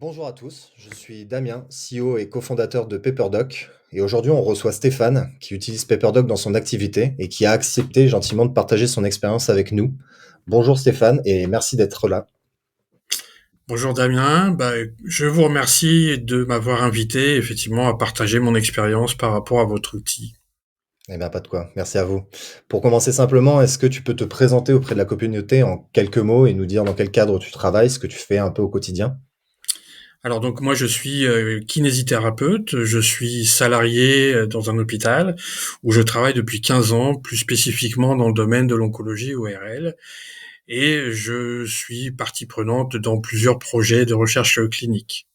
Bonjour à tous, je suis Damien, CEO et cofondateur de PaperDoc. Et aujourd'hui, on reçoit Stéphane, qui utilise PaperDoc dans son activité et qui a accepté gentiment de partager son expérience avec nous. Bonjour Stéphane et merci d'être là. Bonjour Damien, je vous remercie de m'avoir invité effectivement à partager mon expérience par rapport à votre outil. Eh bien, pas de quoi, merci à vous. Pour commencer simplement, est-ce que tu peux te présenter auprès de la communauté en quelques mots et nous dire dans quel cadre tu travailles, ce que tu fais un peu au quotidien? Alors donc moi je suis kinésithérapeute, je suis salarié dans un hôpital où je travaille depuis 15 ans, plus spécifiquement dans le domaine de l'oncologie ORL, et je suis partie prenante dans plusieurs projets de recherche clinique.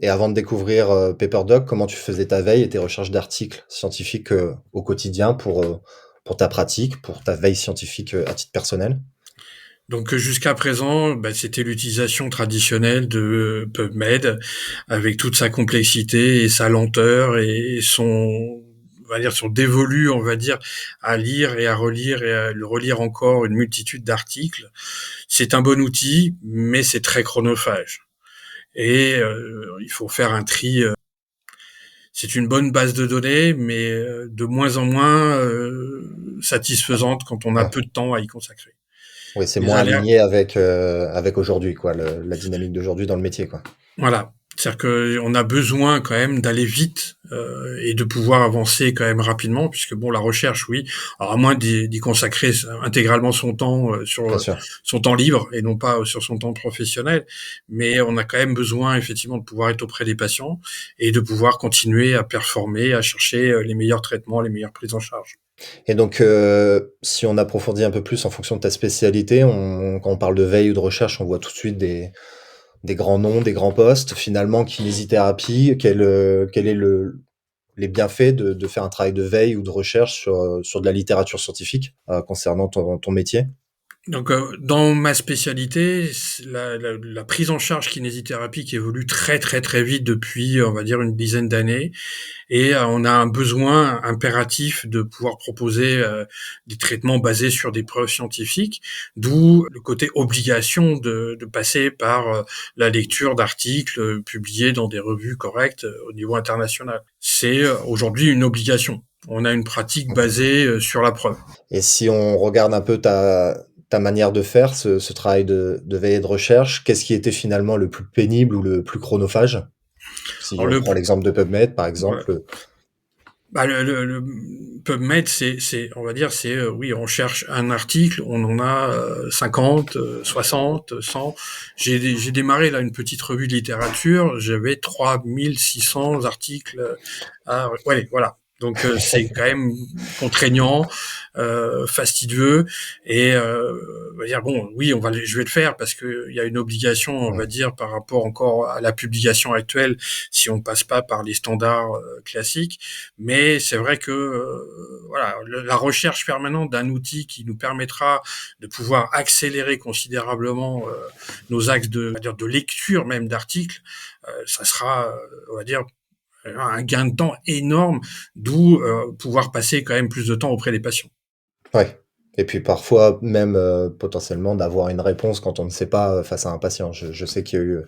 Et avant de découvrir PaperDoc, comment tu faisais ta veille et tes recherches d'articles scientifiques au quotidien pour ta pratique, pour ta veille scientifique à titre personnel? Donc jusqu'à présent, c'était l'utilisation traditionnelle de PubMed avec toute sa complexité et sa lenteur et on va dire, son dévolu, on va dire, à lire et à relire et à le relire encore une multitude d'articles. C'est un bon outil, mais c'est très chronophage. Et il faut faire un tri. C'est une bonne base de données, mais de moins en moins satisfaisante quand on a Ouais. peu de temps à y consacrer. Oui, c'est Les moins alertes, aligné avec aujourd'hui, quoi, la dynamique d'aujourd'hui dans le métier, quoi. voilà. C'est-à-dire qu'on a besoin quand même d'aller vite et de pouvoir avancer quand même rapidement, puisque bon, la recherche, oui, alors à moins d'y consacrer intégralement son temps sur Bien sûr. son temps libre et non pas sur son temps professionnel, mais on a quand même besoin effectivement de pouvoir être auprès des patients et de pouvoir continuer à performer, à chercher les meilleurs traitements, les meilleures prises en charge. Et donc, si on approfondit un peu plus en fonction de ta spécialité, quand on parle de veille ou de recherche, on voit tout de suite des grands noms, des grands postes. Finalement, kinésithérapie, quel est les bienfaits de faire un travail de veille ou de recherche sur de la littérature scientifique concernant ton métier? Donc, dans ma spécialité, la prise en charge kinésithérapie qui évolue très très très vite depuis, on va dire, une dizaine d'années, et on a un besoin impératif de pouvoir proposer des traitements basés sur des preuves scientifiques, d'où le côté obligation de passer par la lecture d'articles publiés dans des revues correctes au niveau international. C'est aujourd'hui une obligation. On a une pratique Ok. basée sur la preuve. Et si on regarde un peu ta manière de faire ce travail de veille et de recherche, qu'est-ce qui était finalement le plus pénible ou le plus chronophage? Si Alors on prend l'exemple de PubMed, par ouais. exemple. Le PubMed, on va dire, oui, on cherche un article, on en a 50, 60, 100. J'ai démarré là une petite revue de littérature, j'avais 3600 articles. Ouais, voilà. Donc c'est quand même contraignant, fastidieux et on va dire bon, oui, je vais le faire parce que il y a une obligation, on va Ouais. dire, par rapport encore à la publication actuelle, si on ne passe pas par les standards classiques. Mais c'est vrai que voilà, la recherche permanente d'un outil qui nous permettra de pouvoir accélérer considérablement nos axes de, on va dire, de lecture même d'articles, ça sera, on va dire, un gain de temps énorme, d'où pouvoir passer quand même plus de temps auprès des patients. Ouais. Et puis parfois même, potentiellement d'avoir une réponse quand on ne sait pas, face à un patient. Je sais qu'il y a eu,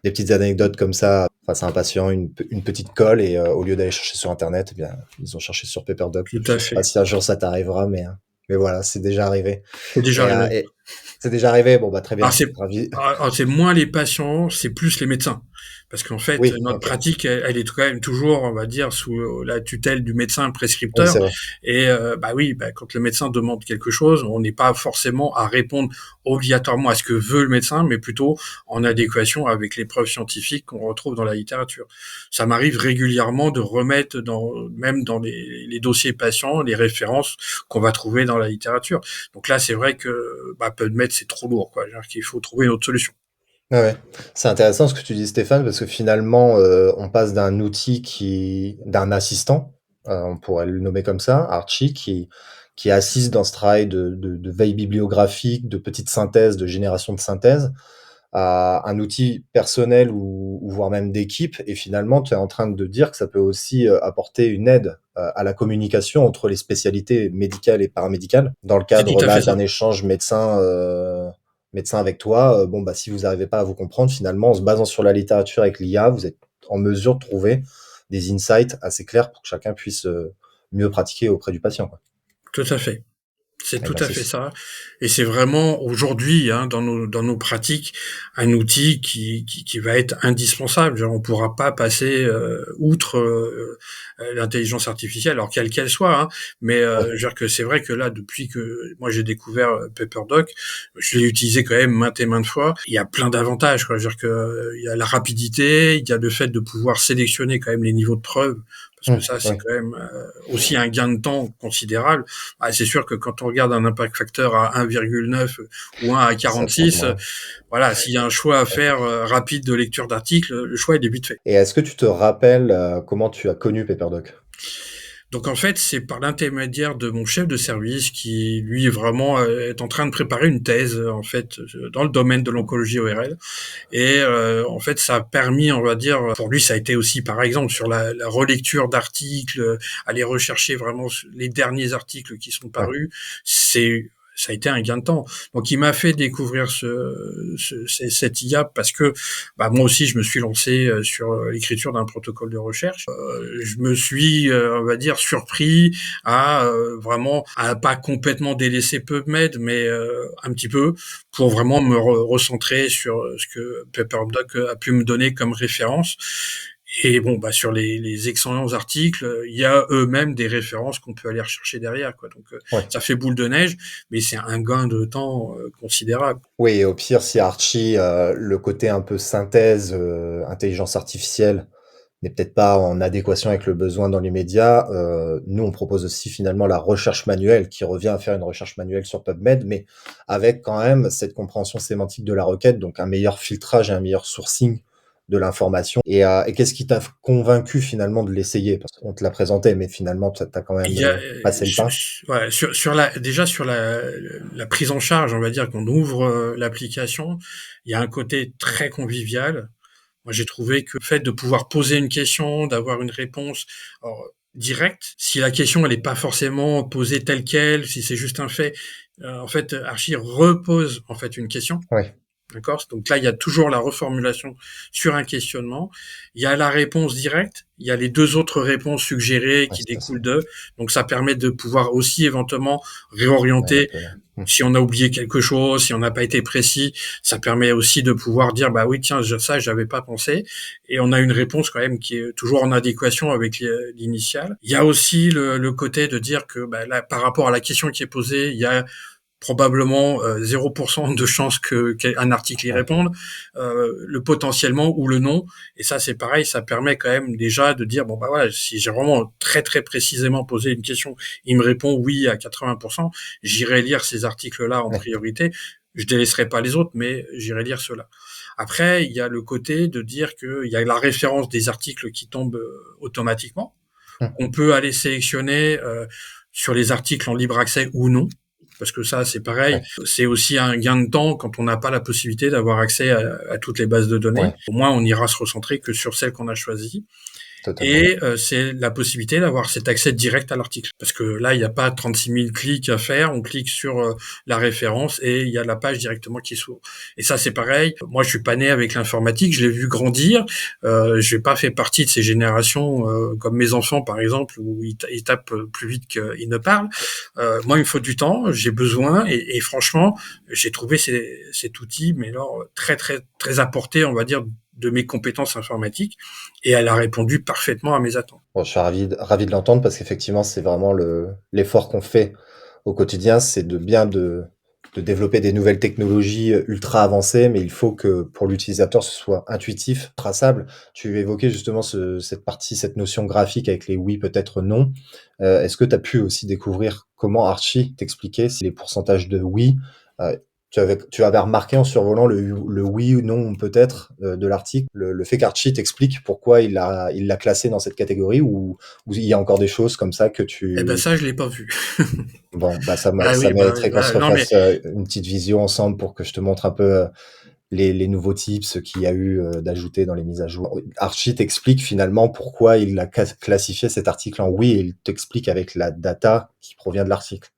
des petites anecdotes comme ça face à un patient, une petite colle et au lieu d'aller chercher sur internet, eh bien, ils ont cherché sur PaperDoc. Tout Je à sais pas fait. si un jour ça t'arrivera, mais voilà, c'est déjà arrivé. C'est déjà arrivé. Et c'est déjà arrivé? Bon, bah, très Alors bien, ravi. c'est moins les patients, c'est plus les médecins. Parce qu'en fait, Oui, notre OK. pratique, elle est quand même toujours, on va dire, sous la tutelle du médecin Oui, prescripteur. c'est vrai. Et oui, quand le médecin demande quelque chose, on n'est pas forcément à répondre obligatoirement à ce que veut le médecin, mais plutôt en adéquation avec les preuves scientifiques qu'on retrouve dans la littérature. Ça m'arrive régulièrement de remettre même dans les dossiers patients, les références qu'on va trouver dans la littérature. Donc là, c'est vrai que PubMed, c'est trop lourd, quoi. C'est-à-dire qu'il faut trouver une autre solution. Ouais, ouais. C'est intéressant ce que tu dis Stéphane, parce que finalement, on passe d'un assistant, on pourrait le nommer comme ça, Archie, qui assiste dans ce travail de veille bibliographique, de petite synthèse, de génération de synthèse, à un outil personnel ou voire même d'équipe. Et finalement, tu es en train de dire que ça peut aussi, apporter une aide, à la communication entre les spécialités médicales et paramédicales, dans le C'est tout cadre à là fait ça. d'un échange médecin, médecin avec toi, bon, bah, si vous n'arrivez pas à vous comprendre, finalement, en se basant sur la littérature avec l'IA, vous êtes en mesure de trouver des insights assez clairs pour que chacun puisse, mieux pratiquer auprès du patient, quoi. Tout à fait. C'est Eh tout ben, à c'est fait ça et c'est vraiment aujourd'hui, hein, dans nos pratiques, un outil qui va être indispensable. Genre, on pourra pas passer, outre, l'intelligence artificielle, alors quelle qu'elle soit, hein. Mais, ouais, je veux dire que c'est vrai que là, depuis que moi j'ai découvert, PaperDoc, je l'ai utilisé quand même maintes et maintes fois. Il y a plein d'avantages, quoi. Je veux dire que, il y a la rapidité, il y a le fait de pouvoir sélectionner quand même les niveaux de preuves, parce que ça, c'est ouais, quand même, aussi un gain de temps considérable. Ah, c'est sûr que quand on regarde un impact facteur à 1,9 ou 1 à ça change 46, moins. voilà, s'il y a un choix à faire rapide de lecture d'article, le choix il est vite fait. Et est-ce que tu te rappelles, comment tu as connu PaperDoc? Donc en fait, c'est par l'intermédiaire de mon chef de service qui, lui, vraiment est en train de préparer une thèse en fait dans le domaine de l'oncologie ORL. Et en fait, ça a permis, on va dire, pour lui, ça a été aussi, par exemple, sur la relecture d'articles, aller rechercher vraiment les derniers articles qui sont Ouais, parus. Ça a été un gain de temps. Donc, il m'a fait découvrir cette IA parce que bah, moi aussi, je me suis lancé sur l'écriture d'un protocole de recherche. Je me suis, on va dire, surpris à vraiment, à pas complètement délaisser PubMed, mais un petit peu, pour vraiment me recentrer sur ce que PaperDoc a pu me donner comme référence. Et bon, bah sur les excellents articles, il y a eux-mêmes des références qu'on peut aller rechercher derrière, quoi. Donc ouais. ça fait boule de neige, mais c'est un gain de temps considérable. Oui, et au pire, si Archie, le côté un peu synthèse, intelligence artificielle n'est peut-être pas en adéquation avec le besoin dans les médias, nous, on propose aussi finalement la recherche manuelle qui revient à faire une recherche manuelle sur PubMed, mais avec quand même cette compréhension sémantique de la requête, donc un meilleur filtrage et un meilleur sourcing de l'information. Et qu'est-ce qui t'a convaincu finalement de l'essayer? Parce qu'on te l'a présenté, mais finalement, tu as quand Il même, y a, passé le pas? ouais, sur la prise en charge, on va dire, quand on ouvre l'application, il y a un côté très convivial. Moi, j'ai trouvé que le fait de pouvoir poser une question, d'avoir une réponse alors, directe, si la question elle est pas forcément posée telle quelle, si c'est juste un fait, en fait, Archie repose en fait une question. Ouais, D'accord? Donc là, il y a toujours la reformulation sur un questionnement. Il y a la réponse directe. Il y a les deux autres réponses suggérées ouais, qui c'est ça. découlent d'eux. Donc ça permet de pouvoir aussi éventuellement Ouais, un réorienter peu, si on a oublié quelque chose, si on n'a pas été précis. Ça permet aussi de pouvoir dire, bah oui, tiens, ça, j'avais pas pensé. Et on a une réponse quand même qui est toujours en adéquation avec l'initiale. Il y a aussi le côté de dire que, bah, là, par rapport à la question qui est posée, il y a probablement 0% de chances qu'un article y ouais, réponde, le potentiellement ou le non. Et ça, c'est pareil, ça permet quand même déjà de dire, bon, bah voilà, si j'ai vraiment très très précisément posé une question, il me répond oui à 80%, j'irai lire ces articles-là en ouais, priorité. Je délaisserai pas les autres, mais j'irai lire ceux-là. Après, il y a le côté de dire qu'il y a la référence des articles qui tombent automatiquement. mmh, On peut aller sélectionner sur les articles en libre accès ou non, parce que ça, c'est pareil. ouais, C'est aussi un gain de temps quand on n'a pas la possibilité d'avoir accès à toutes les bases de données. ouais, Au moins, on ira se recentrer que sur celles qu'on a choisies. totalement. Et c'est la possibilité d'avoir cet accès direct à l'article. Parce que là, il n'y a pas 36 000 clics à faire. On clique sur la référence et il y a la page directement qui s'ouvre. Et ça, c'est pareil. Moi, je suis pas né avec l'informatique. Je l'ai vu grandir. Je n'ai pas fait partie de ces générations comme mes enfants, par exemple, où ils tapent plus vite qu'ils ne parlent. Moi, il me faut du temps. J'ai besoin. Et franchement, j'ai trouvé cet outil, mais alors très, très, très apporté, on va dire, de mes compétences informatiques et elle a répondu parfaitement à mes attentes. Bon, je suis ravi de l'entendre parce qu'effectivement, c'est vraiment l'effort qu'on fait au quotidien, c'est de développer des nouvelles technologies, ultra avancées, mais il faut que pour l'utilisateur, ce soit intuitif, traçable. Tu évoquais justement cette partie, cette notion graphique avec les oui, peut-être non. Est-ce que tu as pu aussi découvrir comment Archie t'expliquait si les pourcentages de oui, heu, tu avais remarqué en survolant le oui ou non peut-être, de l'article, le fait qu'Archie t'explique pourquoi il l'a classé dans cette catégorie ou il y a encore des choses comme ça que Eh ben tu ça, je l'ai pas vu. bon, bah, ça Ah oui, bah, mériterait qu'on se non mais refasse, une petite visio ensemble pour que je te montre un peu, les nouveaux tips qu'il y a eu, d'ajouter dans les mises à jour. Archie t'explique finalement pourquoi il a classifié cet article en oui et il t'explique avec la data qui provient de l'article.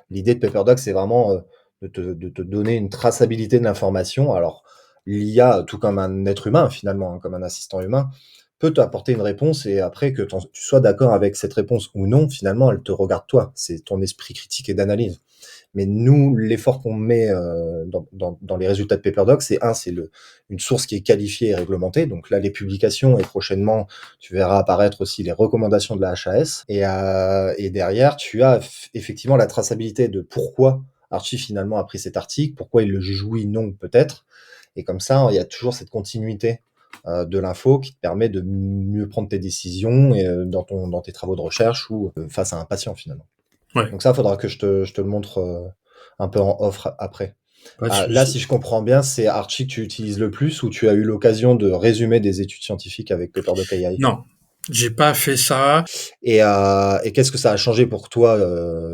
L'idée de PaperDoc, c'est vraiment, de te donner une traçabilité de l'information. Alors, l'IA, tout comme un être humain finalement, hein, comme un assistant humain, peut t'apporter une réponse et après que tu sois d'accord avec cette réponse ou non, finalement, elle te regarde toi. C'est ton esprit critique et d'analyse. Mais nous, l'effort qu'on met dans les résultats de PaperDoc, c'est une source qui est qualifiée et réglementée. Donc là, les publications et prochainement, tu verras apparaître aussi les recommandations de la HAS. Et derrière, tu as effectivement la traçabilité de pourquoi Archie finalement a pris cet article, pourquoi il le juge oui, non, peut-être. Et comme ça, il y a toujours cette continuité de l'info qui te permet de mieux prendre tes décisions et, dans tes travaux de recherche ou face à un patient finalement. Ouais, Donc ça, il faudra que je te le montre un peu en off après. pas de Ah, là, souci. si je comprends bien, c'est Archie que tu utilises le plus ou tu as eu l'occasion de résumer des études scientifiques avec PaperDoc AI? Non, j'ai pas fait ça. Et qu'est-ce que ça a changé pour toi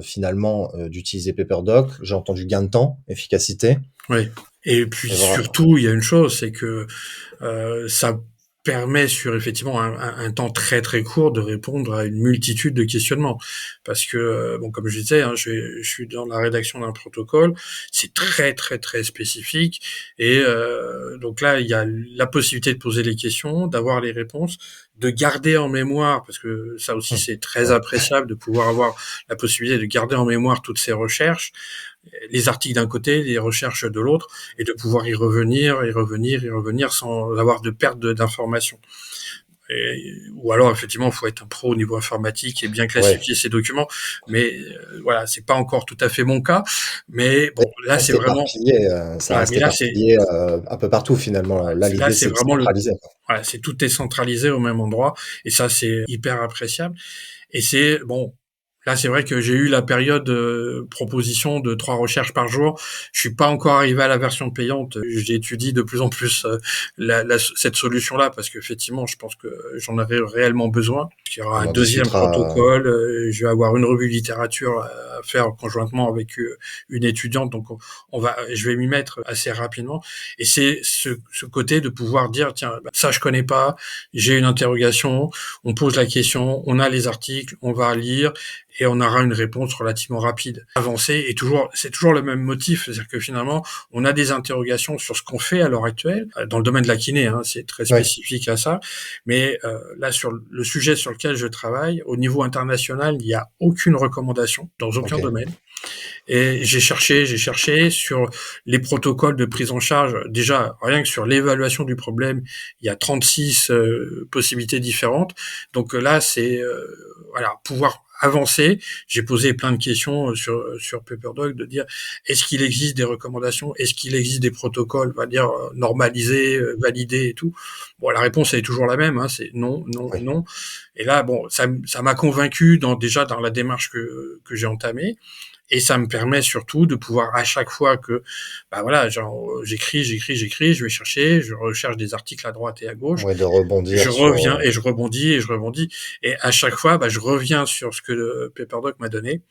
finalement d'utiliser PaperDoc? J'ai entendu gain de temps, efficacité. Ouais. Et puis Et voilà. surtout, il y a une chose, c'est que ça permet sur effectivement un temps très très court de répondre à une multitude de questionnements. Parce que, bon, comme je disais, hein, je suis dans la rédaction d'un protocole, c'est très très très spécifique, et donc là, il y a la possibilité de poser les questions, d'avoir les réponses, de garder en mémoire, parce que ça aussi c'est très Ouais, appréciable de pouvoir avoir la possibilité de garder en mémoire toutes ces recherches, les articles d'un côté, les recherches de l'autre, et de pouvoir y revenir, y revenir, y revenir sans avoir de perte d'informations. Ou alors effectivement, il faut être un pro au niveau informatique et bien ouais. classifier ses documents. Mais voilà, c'est pas encore tout à fait mon cas. Mais bon, là c'est vraiment, Ça voilà, reste mais là c'est, éparpillé un peu partout finalement. Là, là l'idée, c'est c'est de vraiment le, centraliser. voilà, c'est tout est centralisé au même endroit, et ça c'est hyper appréciable. Et c'est bon. Là, c'est vrai que j'ai eu la période proposition de 3 recherches par jour. Je suis pas encore arrivé à la version payante. J'étudie de plus en plus cette solution-là, parce qu'effectivement, je pense que j'en aurais réellement besoin. Il y aura On un en deuxième discutera. protocole. Je vais avoir une revue de littérature à faire conjointement avec une étudiante. Donc, je vais m'y mettre assez rapidement. Et c'est ce côté de pouvoir dire, tiens, bah, ça je connais pas, j'ai une interrogation, on pose la question, on a les articles, on va lire, et on aura une réponse relativement rapide. Avancer, et toujours, c'est toujours le même motif, c'est-à-dire que finalement, on a des interrogations sur ce qu'on fait à l'heure actuelle, dans le domaine de la kiné, hein, c'est très Ouais, spécifique à ça, mais là, sur le sujet sur lequel je travaille, au niveau international, il n'y a aucune recommandation dans aucun ok. domaine. Et j'ai cherché sur les protocoles de prise en charge. Déjà, rien que sur l'évaluation du problème, il y a 36 possibilités différentes. Donc là, c'est voilà, pouvoir avancer. J'ai posé plein de questions sur PaperDoc, de dire, est-ce qu'il existe des recommandations, est-ce qu'il existe des protocoles, on va dire, normalisés, validés et tout. Bon, la réponse elle est toujours la même, hein, c'est non, non, Oui. non. Et là, bon, ça m'a convaincu déjà dans la démarche que j'ai entamée. Et ça me permet surtout de pouvoir, à chaque fois que, bah voilà, genre, j'écris, je vais chercher, je recherche des articles à droite et à gauche, Ouais, de je rebondir sur. reviens et je rebondis et je rebondis. Et à chaque fois, bah, je reviens sur ce que le PaperDoc m'a donné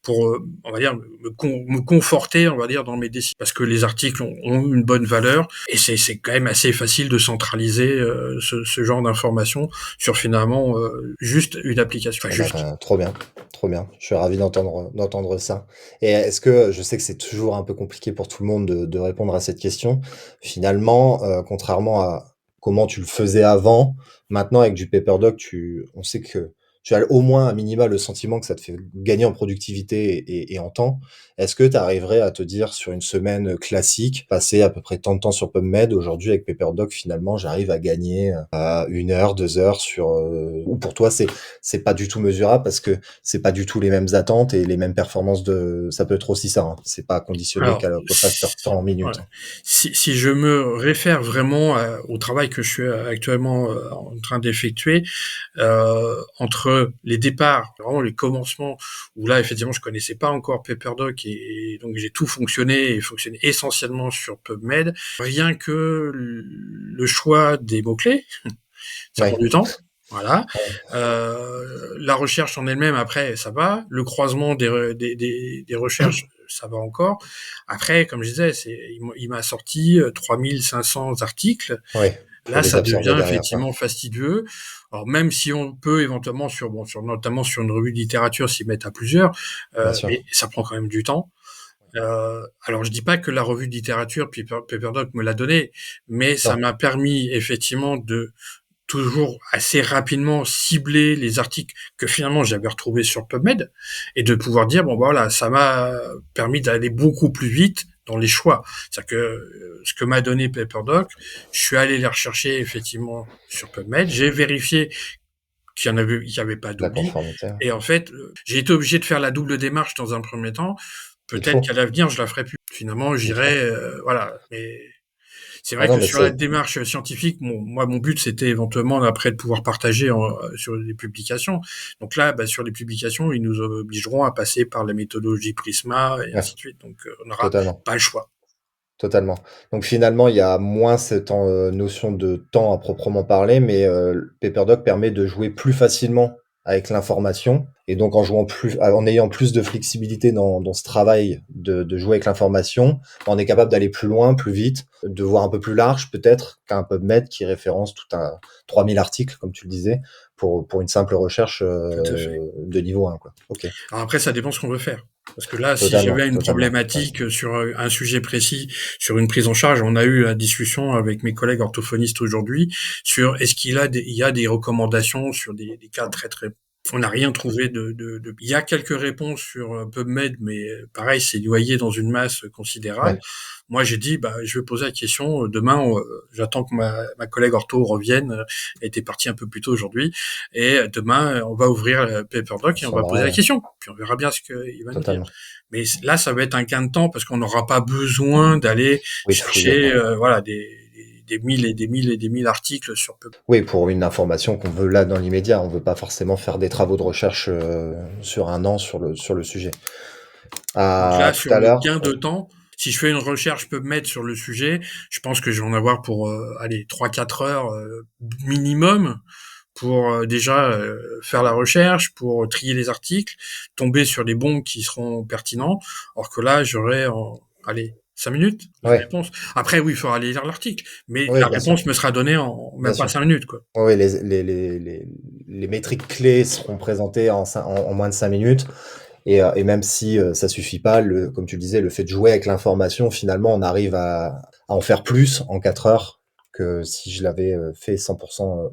pour, on va dire, me conforter, on va dire, dans mes décisions. Parce que les articles ont une bonne valeur, et c'est quand même assez facile de centraliser ce genre d'informations sur finalement juste une application. Enfin, Eh ben, juste. trop bien, trop bien. Je suis ravi d'entendre ça. Et est-ce que je sais que c'est toujours un peu compliqué pour tout le monde de répondre à cette question. Finalement, contrairement à comment tu le faisais avant, maintenant avec du PaperDoc, on sait que tu as au moins à minima le sentiment que ça te fait gagner en productivité et en temps. Est-ce que tu arriverais à te dire sur une semaine classique, passer à peu près tant de temps sur PubMed, aujourd'hui avec PaperDoc, finalement, j'arrive à gagner 1 heure, 2 heures sur. Ou pour toi, c'est pas du tout mesurable parce que c'est pas du tout les mêmes attentes et les mêmes performances de. Ça peut être aussi ça, hein. C'est pas conditionné Alors, qu'au facteur temps en ouais. minutes, hein. Si je me réfère vraiment au travail que je suis actuellement en train d'effectuer, entre les départs, vraiment les commencements, où là effectivement je connaissais pas encore PaperDoc, et donc j'ai tout fonctionné et fonctionné essentiellement sur PubMed. Rien que le choix des mots-clés, ça prend Ouais, du temps. Voilà. ouais, La recherche en elle-même, après, ça va. Le croisement des recherches, ça va encore. Après, comme je disais, il m'a sorti 3500 articles. ouais. Faut Là, les ça absorber devient derrière, quoi. effectivement fastidieux. Alors, même si on peut éventuellement notamment sur une revue de littérature s'y mettre à plusieurs, Bien mais sûr. ça prend quand même du temps. Alors je dis pas que la revue de littérature Paperdoc me l'a donné, mais ça Non, m'a permis effectivement de toujours assez rapidement cibler les articles que finalement j'avais retrouvés sur PubMed et de pouvoir dire bon bah voilà, ça m'a permis d'aller beaucoup plus vite dans les choix. C'est-à-dire que ce que m'a donné Paperdoc, je suis allé les rechercher effectivement sur PubMed, j'ai vérifié qu'il y avait pas la d'oubli conformité, et en fait, j'ai été obligé de faire la double démarche dans un premier temps. il Peut-être qu'à faut, l'avenir je la ferai plus. Finalement, il faut. j'irai voilà, mais c'est Ah vrai non, que mais sur la c'est démarche scientifique, moi, mon but, c'était éventuellement après de pouvoir partager sur les publications. Donc là, bah, sur les publications, ils nous obligeront à passer par la méthodologie Prisma et ouais, ainsi de suite. Donc, on n'aura totalement. pas le choix. Totalement. Donc finalement, il y a moins cette notion de temps à proprement parler, mais PaperDoc permet de jouer plus facilement avec l'information et donc en ayant plus de flexibilité dans ce travail de jouer avec l'information, on est capable d'aller plus loin, plus vite, de voir un peu plus large peut-être qu'un PubMed qui référence tout un 3000 articles, comme tu le disais, pour une simple recherche, Tout à fait. de niveau 1, quoi. OK. Alors après, ça dépend ce qu'on veut faire. Parce que là, si Totalement, j'avais une totalement. Ouais. problématique sur un sujet précis, sur une prise en charge, on a eu la discussion avec mes collègues orthophonistes aujourd'hui sur est-ce il y a des recommandations sur des cas très très. On n'a rien trouvé Il y a quelques réponses sur PubMed, mais pareil, c'est noyé dans une masse considérable. Ouais, Moi, j'ai dit, bah, je vais poser la question. Demain, j'attends que ma collègue ortho revienne. Elle était partie un peu plus tôt aujourd'hui. Et demain, on va ouvrir on PaperDoc et on s'en va poser la aurait question. Puis on verra bien ce qu'il va nous dire. totalement. Mais là, ça va être un gain de temps parce qu'on n'aura pas besoin d'aller Oui, de fouiller, chercher ouais. voilà, des mille et des mille et des mille articles sur PubMed. Oui, pour une information qu'on veut là dans l'immédiat, on veut pas forcément faire des travaux de recherche, sur un an sur le sujet. Donc là, Tout sur à le l'heure gain de temps, si je fais une recherche PubMed sur le sujet, je pense que je vais en avoir pour allez 3-4 heures minimum pour déjà faire la recherche, pour trier les articles, tomber sur les bons qui seront pertinents. Or que là, j'aurai en allez 5 minutes la ouais, réponse. Après, oui, il faudra aller lire l'article, mais oui, la bien sûr, réponse me sera donnée en bien même pas sûr. 5 minutes, quoi. Oui, oui, les métriques clés seront présentées en moins de 5 minutes et même si, ça suffit pas, comme tu le disais, le fait de jouer avec l'information, finalement, on arrive à en faire plus en 4 heures que si je l'avais, fait 100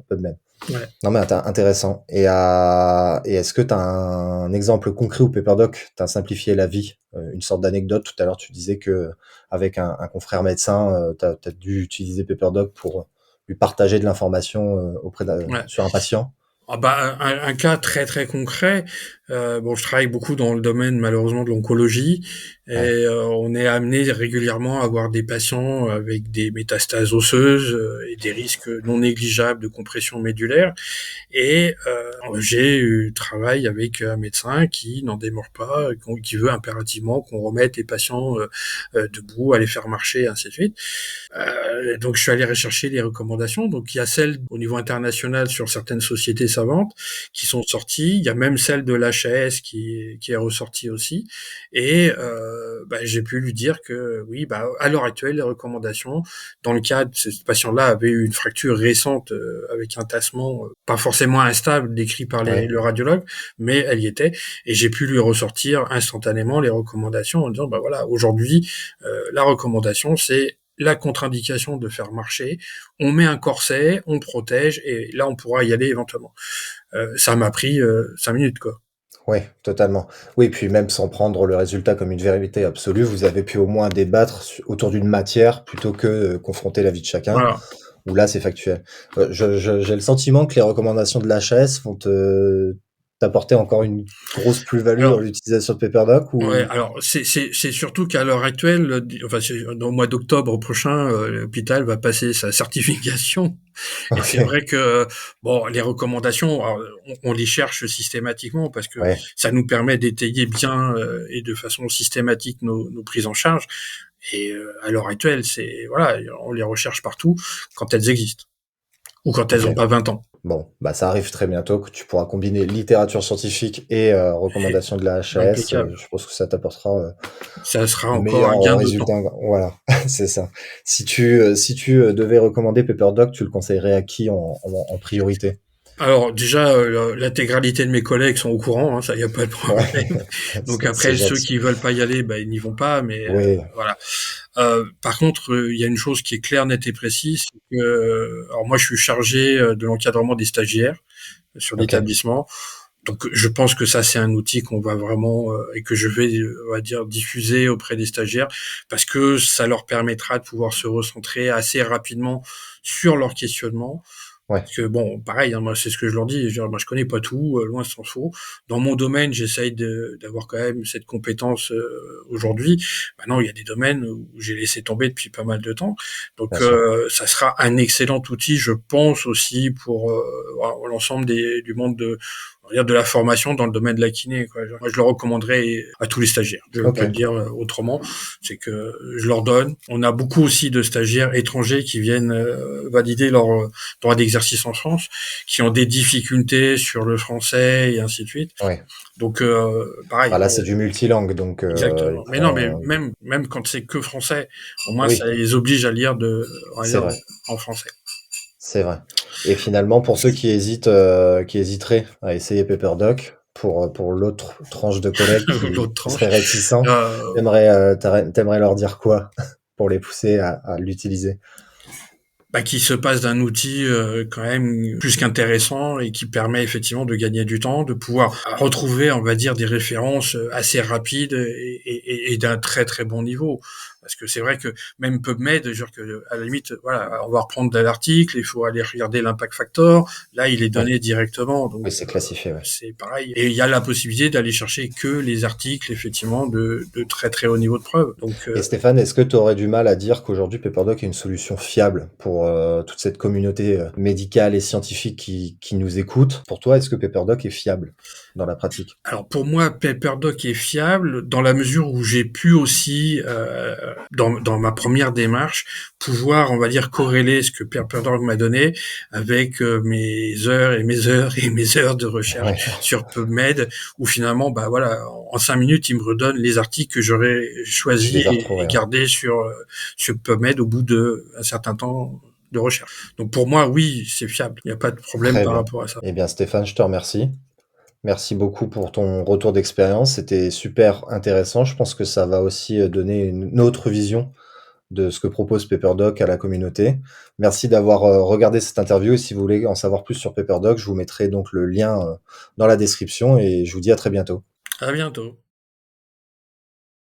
PubMed. Ouais. Non, mais intéressant. Et est-ce que tu as un exemple concret où PaperDoc t'a simplifié la vie? Une sorte d'anecdote. Tout à l'heure, tu disais que avec un confrère médecin, tu as dû utiliser PaperDoc pour lui partager de l'information Ouais. sur un patient. Ah bah, un cas très très concret. Bon, je travaille beaucoup dans le domaine malheureusement de l'oncologie et Ouais, on est amené régulièrement à avoir des patients avec des métastases osseuses et des risques non négligeables de compression médulaire. Et j'ai eu travail avec un médecin qui n'en démord pas, qui veut impérativement qu'on remette les patients debout, à les faire marcher, ainsi de suite. Donc je suis allé rechercher les recommandations. Donc il y a celles au niveau international sur certaines sociétés savantes qui sont sorties. Il y a même celle de l'HAS qui est ressortie aussi. Et bah, j'ai pu lui dire que oui, bah, à l'heure actuelle, les recommandations, dans le cas de ce patient-là, avait eu une fracture récente avec un tassement pas forcément instable décrit par ouais, le radiologue, mais elle y était. Et j'ai pu lui ressortir instantanément les recommandations en disant, bah voilà, aujourd'hui, la recommandation, c'est la contre-indication de faire marcher, on met un corset, on protège, et là on pourra y aller éventuellement. Ça m'a pris 5 minutes, quoi. ouais, totalement. Oui, puis même sans prendre le résultat comme une vérité absolue, vous avez pu au moins débattre autour d'une matière plutôt que confronter la vie de chacun. Voilà. Où là, c'est factuel. J'ai le sentiment que les recommandations de l'HAS vont t'apporter encore une grosse plus-value dans Alors, l'utilisation de PaperDoc ouais, ou alors c'est surtout qu'à l'heure actuelle, enfin dans le mois d'octobre prochain, l'hôpital va passer sa certification. Et c'est OK, vrai que bon, les recommandations, alors, on les cherche systématiquement parce que ouais, ça nous permet d'étayer bien et de façon systématique nos prises en charge. Et à l'heure actuelle, c'est voilà, on les recherche partout quand elles existent ou quand elles OK. ont pas 20 ans. Bon, bah, ça arrive très bientôt que tu pourras combiner littérature scientifique et Et recommandations de la HAS, impeccable. je pense que ça t'apportera, Ça sera de encore un meilleurs, gain de temps. résultats. Voilà, c'est ça. Si tu devais recommander PaperDoc, tu le conseillerais à qui en priorité? Alors déjà, l'intégralité de mes collègues sont au courant, hein, ça, il y a pas de Ouais, problème. Donc c'est après ceux gentil. qui veulent pas y aller, bah, ils n'y vont pas, mais Oui, voilà. Par contre, il y a une chose qui est claire, nette et précise, c'est que alors moi je suis chargé, de l'encadrement des stagiaires sur OK, l'établissement. Donc je pense que ça c'est un outil qu'on va vraiment, et que je vais, on va dire diffuser auprès des stagiaires parce que ça leur permettra de pouvoir se recentrer assez rapidement sur leurs questionnements. ouais, Parce que bon, pareil, hein, moi c'est ce que je leur dis, je veux dire, moi je connais pas tout, loin s'en faut. Dans mon domaine, j'essaye d'avoir quand même cette compétence, aujourd'hui. Maintenant, il y a des domaines où j'ai laissé tomber depuis pas mal de temps. bien Donc sûr. ça sera un excellent outil, je pense aussi pour, voilà, l'ensemble du monde on va dire de la formation dans le domaine de la kiné, quoi. Moi, je le recommanderais à tous les stagiaires. Je ne vais pas le OK, dire autrement. C'est que je leur donne. On a beaucoup aussi de stagiaires étrangers qui viennent valider leur droit d'exercice en France, qui ont des difficultés sur le français et ainsi de suite. ouais. Donc pareil, Bah, là, c'est du multilingue, donc ils exactement. Mais non, mais pourront même quand c'est que français, au moins ça oui, les oblige à lire on va c'est dire, vrai, en français. c'est vrai et finalement, pour ceux qui hésiteraient à essayer PaperDoc, pour l'autre tranche de collègues L'autre qui tranche. seraient réticents, Euh, tu aimerais leur dire quoi pour les pousser à l'utiliser? Bah, qui se passe d'un outil quand même plus qu'intéressant et qui permet effectivement de gagner du temps, de pouvoir retrouver, on va dire, des références assez rapides et d'un très très bon niveau. Parce que c'est vrai que même PubMed, genre que à la limite, voilà, on va reprendre de l'article, il faut aller regarder l'impact factor. Là, il est Ouais, donné directement, donc oui, c'est classifié, ouais c'est pareil. Et il y a la possibilité d'aller chercher que les articles effectivement de très très haut niveau de preuve. Donc et Stéphane, est-ce que tu aurais du mal à dire qu'aujourd'hui PaperDoc est une solution fiable pour, toute cette communauté, médicale et scientifique qui nous écoute? Pour toi, est-ce que PaperDoc est fiable dans la pratique? Alors pour moi, PaperDoc est fiable dans la mesure où j'ai pu aussi, dans ma première démarche, pouvoir, on va dire, corréler ce que PaperDoc m'a donné avec mes heures et mes heures et mes heures de recherche Ouais, sur PubMed, où finalement, bah voilà, en 5 minutes, il me redonne les articles que j'aurais tu choisis les as et retrouvés, ouais. gardés sur PubMed au bout de un certain temps de recherche. Donc pour moi, oui, c'est fiable. Il n'y a pas de problème Très par bien. rapport à ça. Eh bien Stéphane, je te remercie. Merci beaucoup pour ton retour d'expérience, c'était super intéressant. Je pense que ça va aussi, donner une autre vision de ce que propose PaperDoc à la communauté. Merci d'avoir, regardé cette interview et si vous voulez en savoir plus sur PaperDoc, je vous mettrai donc le lien, dans la description et je vous dis à très bientôt. À bientôt.